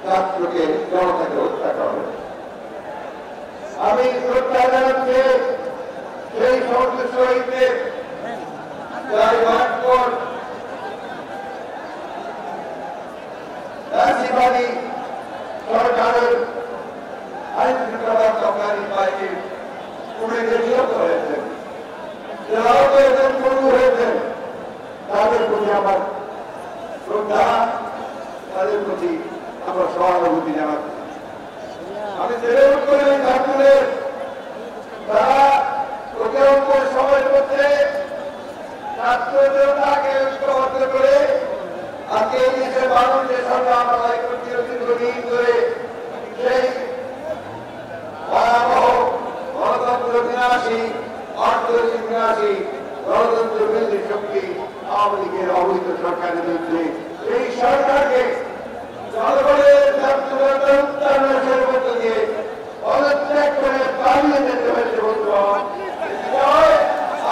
ছাত্রকে জনতাকে হত্যা করা হয়েছে। আমি শ্রদ্ধা জানাচ্ছি সেই সমস্ত শহীদদের সরকারের আইন শৃঙ্খলা রক্ষাকারী বাহিনীর পুলিশে নিহত হয়েছেন, যারা আহত হয়েছেন, পঙ্গু হয়েছেন, তাদের প্রতি আমার শ্রদ্ধা, তাদের প্রতি আমরা সহানুভূতি জানাচ্ছি। আমি সেলুট করি ছাত্রদের, তারা প্রতিরক্ষণ সময় করছে ছাত্রদের তাকে ঐক্যবদ্ধ করে আজকে এই দেশের মানুষের সঙ্গে আমরা দীর্ঘদিন ধরে সেই ভয়াবহ গণতন্ত্র বিনাশী, অর্থনৈতিক বিনাশী গণতন্ত্র বিরোধী শক্তি আওয়ামী লীগের অবৈধ সরকারের বিরুদ্ধে এই সরকারকে জনগণের উত্তরণের মধ্য দিয়ে পদত্যাগ করে পালিয়ে যেতে হয়েছে। বন্ধুগণ,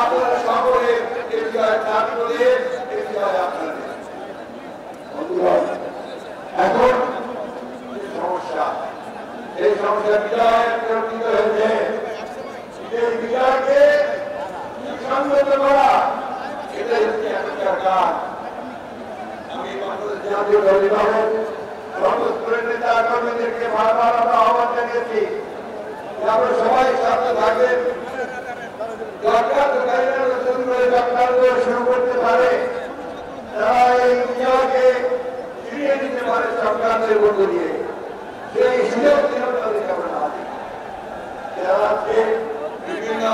আপনারা সকলের দাবি করে আপনাদের বন্ধুগণ, এখন সমস্যা, এই সমস্যা বিজয় প্রকৃত হয়েছে। এই বিজয়কে সংগত করা, এটাই হচ্ছে এখনকার কাজ। আমি বাংলাদেশ জাতীয় দলের সমস্ত নেতা কর্মীদেরকে বারবার আমরা আহ্বান জানিয়েছি যে আমরা সবাই সাথে থাকবেন। শুরু করতে পারে, তারা এই বিজয়কে ফিরিয়ে দিতে পারে চক্রান্তের মধ্য দিয়ে, সেই সুযোগ যেন তাদেরকে আমরা না দিই। যারা আজকে বিভিন্ন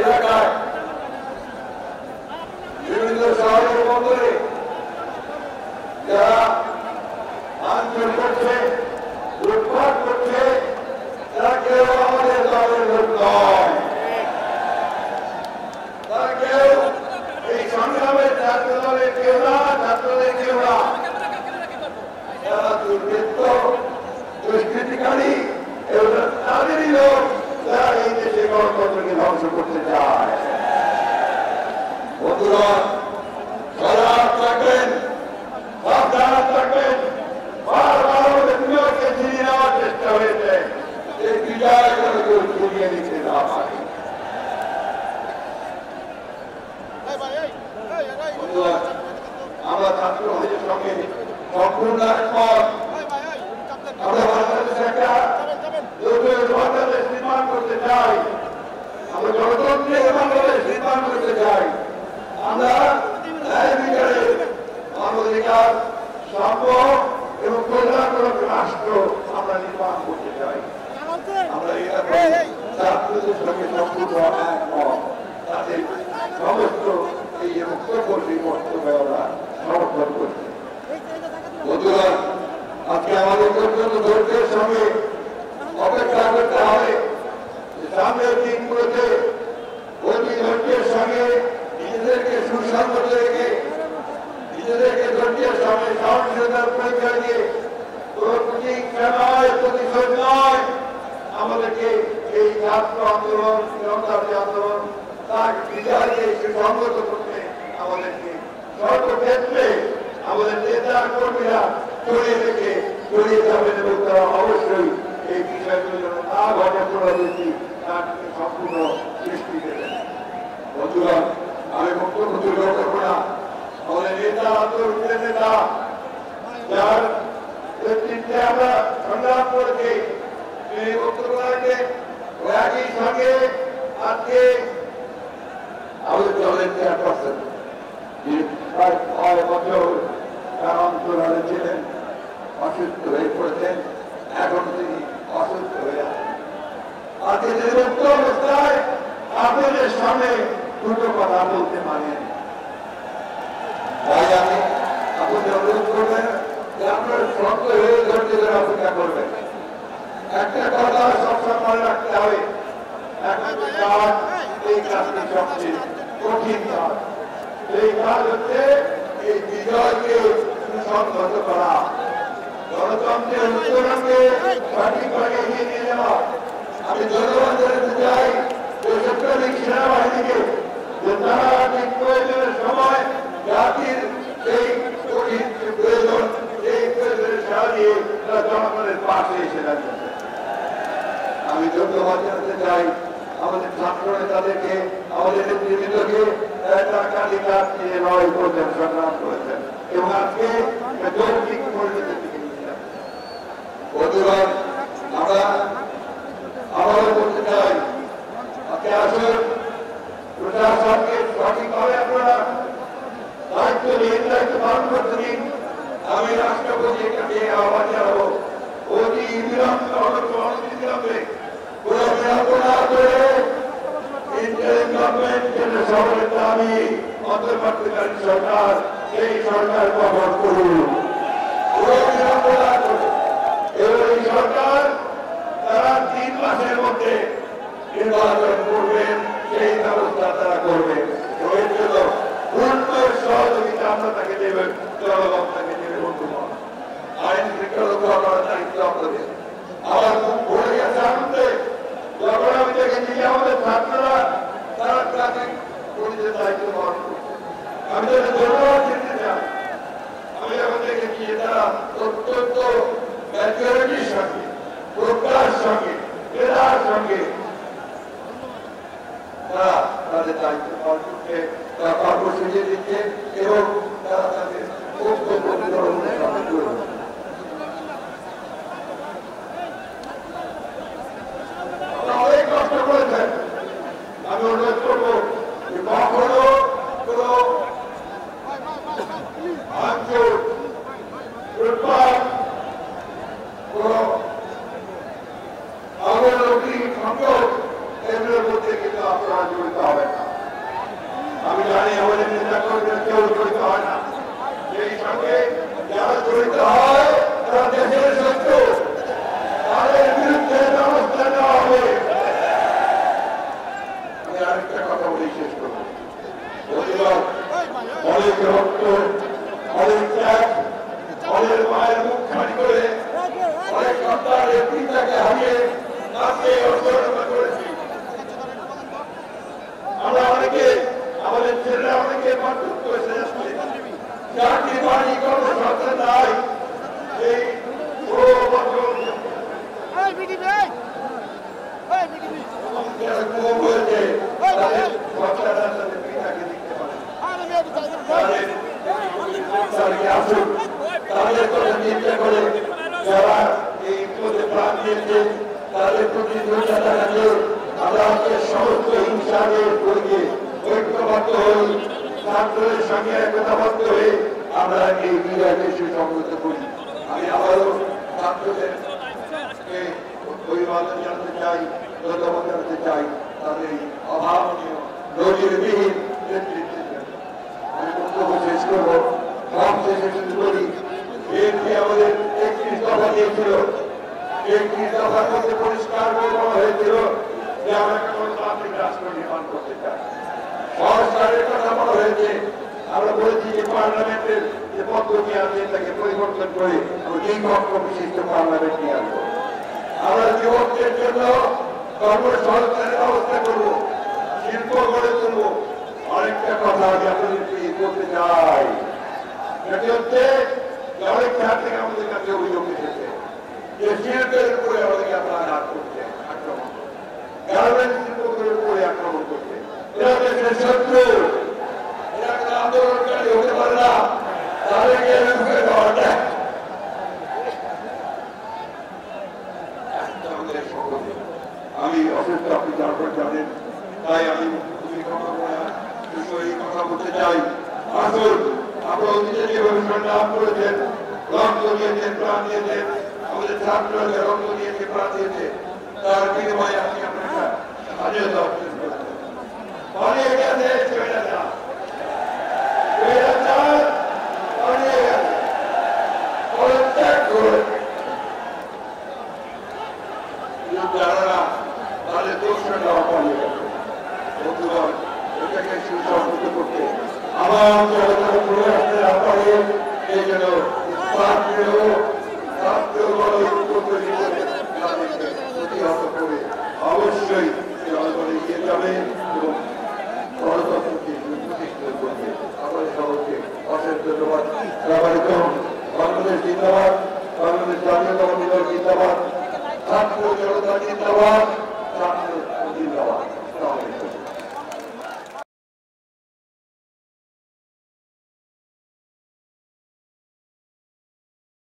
এলাকায়, বিভিন্ন শহরের বন্দরে যারা আন্দোলন করছে, লুটপাট করছে, তারা কেউ আমাদের দলের লোক নয়। তারা কেউ এই সংগ্রামের ছাত্র দলের কেউ না, ছাত্রদের কেউ না। যারা দুর্বৃত্ত, দুষ্কৃতিকারী এবং তাদেরই লোক, যারা এই দেশে গণতন্ত্রকে ধ্বংস করতে চায়। বন্ধুগণ, সজাগ থাকবেন, সাবধান থাকবেন। বারবার আমাদের বিজয়কে ছিনিয়ে নেওয়ার চেষ্টা হয়েছে, এই বিজয় যেন কেউ ছিনিয়ে নিতে না পারে। আমরা ছাত্র ভাইয়ের সঙ্গে সম্পূর্ণ একমত। আমরা বাংলাদেশে একটা বাংলাদেশ নির্মাণ করতে চাই, আমরা গণতন্ত্রের বাংলাদেশ নির্মাণ করতে চাই। আমরা ন্যায় বিচারে মানবাধিকার, সাম্য এবং কল্যাণমূলক রাষ্ট্র আমরা নির্মাণ করতে চাই। আমরা ছাত্রদের সঙ্গে সম্পূর্ণ একমত, তাদের সমস্ত এই বক্তব্য সেই বক্তব্য আমরা সমর্থন করছি। বন্ধুরা, আজকে আমাদের পর্যন্ত ধৈর্যের সঙ্গে অপেক্ষা করতে হবে। সামনের দিনগুলোতে অতি ধৈর্যের সঙ্গে নিজেদেরকে সুসংগত রেখে, নিজেদেরকে ধৈর্যের সঙ্গে সহনশীলতার পরিচয় দিয়ে কোন প্রতীক্ষা নয়, প্রতিশোধ নয়, আমাদেরকে এই ছাত্র আন্দোলন, জনতাবাদী আন্দোলন তাকে বিজয়কে সুসংগত করতে আমাদেরকে সর্বক্ষেত্রে আমাদের নেতা কর্মীরা জড়িয়ে যাবেন এবং তারা অবশ্যই এই বিষয়গুলো যেন না ঘটে পুনরাবৃত্তি তার সম্পূর্ণ দৃষ্টি দেবেন। বন্ধুরা, আমি বক্তব্য তুলে করব না। আমাদের নেতা, আন্দোলনের নেতা, যার নেতৃত্বে আমরা সংগ্রাম করেছি, তিনি বক্তব্য রাখেন। একই সঙ্গে আজকে আমাদের দলের চেয়ারপারসন প্রায় 6 বছর তার অন্তরালে ছিলেন, অসুস্থ হয়ে পড়েছেন, এখন তিনি অসুস্থ হয়ে আছেন। আজকে যে মুক্ত অবস্থায় আপনাদের সামনে দুটো কথা বলতে পারেন, তাই আমি আপনাদের অনুরোধ করবেন যে আপনার শক্ত হয়ে ধৈর্য ধরে অপেক্ষা করবেন। একটা কথা সবসময় মনে রাখতে হবে, কাজ, এই কাজটি সবচেয়ে কঠিন কাজ। এই কাজ হচ্ছে এই বিজয়কে সুসংহত করা, গণতন্ত্রের উত্তরণকে সঠিকভাবে এগিয়ে নিয়ে যাওয়া। আমি ধন্যবাদ জানাতে চাই সেনাবাহিনীকে যে তারা ঠিক প্রয়োজনের সময় জাতির এই আমি ধন্যবাদ জানাতে চাই আমাদের ছাত্র নেতাদেরকে, আমাদের নেতৃবৃন্দকে, কালিকার নিয়ে লড়াই করছেন, সংগ্রাম করেছেন এবং আজকে যৌক্তিক পরিণতির দিকে নিয়েছিলাম। বন্ধুগণ, আমরা আবারও বলতে চাই, আজকে আসুন প্রশাসনকে সঠিকভাবে আপনারা দায়িত্ব নিন, দায়িত্ব পালন করতে দিন। আমি রাষ্ট্রপতির কাছে আহ্বান জানাবো, অতি বিলম্বে অনতিবিলম্বে কোনো বিলম্ব না করে ইন্টারিম গভর্নমেন্ট কেন্দ্র সরকারের দাবি অন্তর্বর্তীকালীন সরকার এই সরকার গঠন করুন, কোনো বিলম্ব না করে। এবং এই সরকার তারা 3 মাসের মধ্যে নির্বাচন করবেন, সেই ব্যবস্থা তারা করবেন। এর জন্য পূর্ণ সহযোগিতা আমরা তাকে দেবেন, জনগণ তাকে দেবে। বন্ধুগণ, আইন শৃঙ্খলা করার দায়িত্ব আপনাদের। আবার ভরে গেছে আনন্দে যখন আমি দেখেছি যে আমাদের ছাত্ররা তারা ট্রাফিক পুলিশের দায়িত্ব পালন করছে। আমি তাদের ধন্যবাদ দিতে চাই। আমি যখন দেখেছি যে তারা অত্যন্ত ম্যাচুরিটির সঙ্গে, প্রজ্ঞার সঙ্গে, মেধার সঙ্গে তারা তাদের দায়িত্ব পালন করছে, তারা কর্মসূচি দিচ্ছে এবং তারা তাদের অনেক কষ্ট করেছেন। আমি অনুরোধ করবো যে কখনো কোন ভাঙচুর, লুটপাট, কোন অবৈধ সংযোগ এগুলোর মধ্যে কিন্তু আপনারা জড়িত হবেন না। আমি জানি আমাদের নেতা কর্মীরা কেউ জড়িত হয় না, সেই সঙ্গে যারা জড়িত হয় তারা দেশের শত্রু, তাদের বিরুদ্ধে ব্যবস্থা নেওয়া হবে। আমি আরেকটা কথা বলি, শেষ করবো। অনেক রক্ত, অনেক ত্যাগ, অনেক মায়ের মুখ খালি করে, অনেক সন্তানের পিতাকে হারিয়ে তাকে অর্থনা করেছি। আমরা অনেকে, আমাদের ছেলেরা অনেকে পার্থক্য এসে যাচ্ছে, চাকরি বাড়ি কর্মসংস্থান নাই। এই হয়েছে তাদের সন্তানরা তাদের পিতাকে দেখতে পারে, আসুন তাদের কথা চিন্তা করে যারা এই পদে প্রাণ দিয়েছে তাদের প্রতি শ্রদ্ধা জানাতে আমরা সমস্ত হিংসাকে করিয়ে ঐক্যবদ্ধ হই, ছাত্রদের সঙ্গে একতাবদ্ধ হয়ে আমরা এই বিজয়কে সুসংহত করি। আমি আবারও ছাত্রদের অভিবাদন জানাতে চাই, ধন্যবাদ জানাতে চাই তাদের অভাবনীয় নজিরবিহীন নেতৃত্বের জন্য। আমি বক্তব্য শেষ করবো, সব শেষে শুরু করি। বিএনপি আমাদের 31 দফা দিয়েছিল, 31 দফার মধ্যে পরিষ্কার করে বলা হয়েছিল যে আমরা একটা গণতান্ত্রিক রাষ্ট্র নির্মাণ করতে চাই। সংস্কারের কথা বলা হয়েছে, আমরা বলেছি যে পার্লামেন্টের যে পদ্ধতি আছে তাকে পরিবর্তন করে আমরা এই পক্ষ বিশিষ্ট পার্লামেন্ট নিয়ে আসবো। আমরা যুবকদের জন্য কর্মসংস্থানের ব্যবস্থা করবো, শিল্প গড়ে তুলবো। আরেকটা কথা আমি আপনাদেরকে করতে চাই, সেটি হচ্ছে অনেক ছাত্র থেকে আমাদের কাছে অভিযোগ এসেছে যে শিল্পের উপরে আমাদেরকে আপনারা আঘাত করছে, আক্রমণ, গার্মেন্টস শিল্পের উপরে আক্রমণ করছে। এরা দেশের শত্রু, এরা আন্দোলনকারী হতে পারে না, তাদেরকে রুখে দেওয়া যায়। আমি অসুস্থ, আপনি তারপর জানেন, তাই আমি খুবই কথা বলতে চাই। আসুন আপনারা অতীতে যেভাবে সংগ্রাম করেছেন, রক্ত দিয়েছেন, প্রাণ দিয়েছেন, আমাদের ছাত্ররা রক্ত দিয়েছে, প্রাণ দিয়েছে, তার বিনিময়ে আপনি আপনারা স্বাধীনতা অর্জন করেছেন। পালিয়ে গেছে স্বৈরাচার, স্বৈরাচার পালিয়ে গেছে, পদত্যাগ করে যারা তাদের দোষটা পালিয়ে গেছে। বন্ধুগণ, এটাকে সুসংহত করতে আবার জনগণ ঘুরে আসতে না পারে, এই জন্য প্রতিহত করে অবশ্যই জনগণ এগিয়ে যাবে এবং গণতন্ত্রকে প্রতিষ্ঠিত করবে। আমাদের সবাইকে অশেষ ধন্যবাদ। বাংলাদেশ জিন্দাবাদ, বাংলাদেশ জাতীয়তাবাদী দল জিন্দাবাদ। জিন্দাবাদ।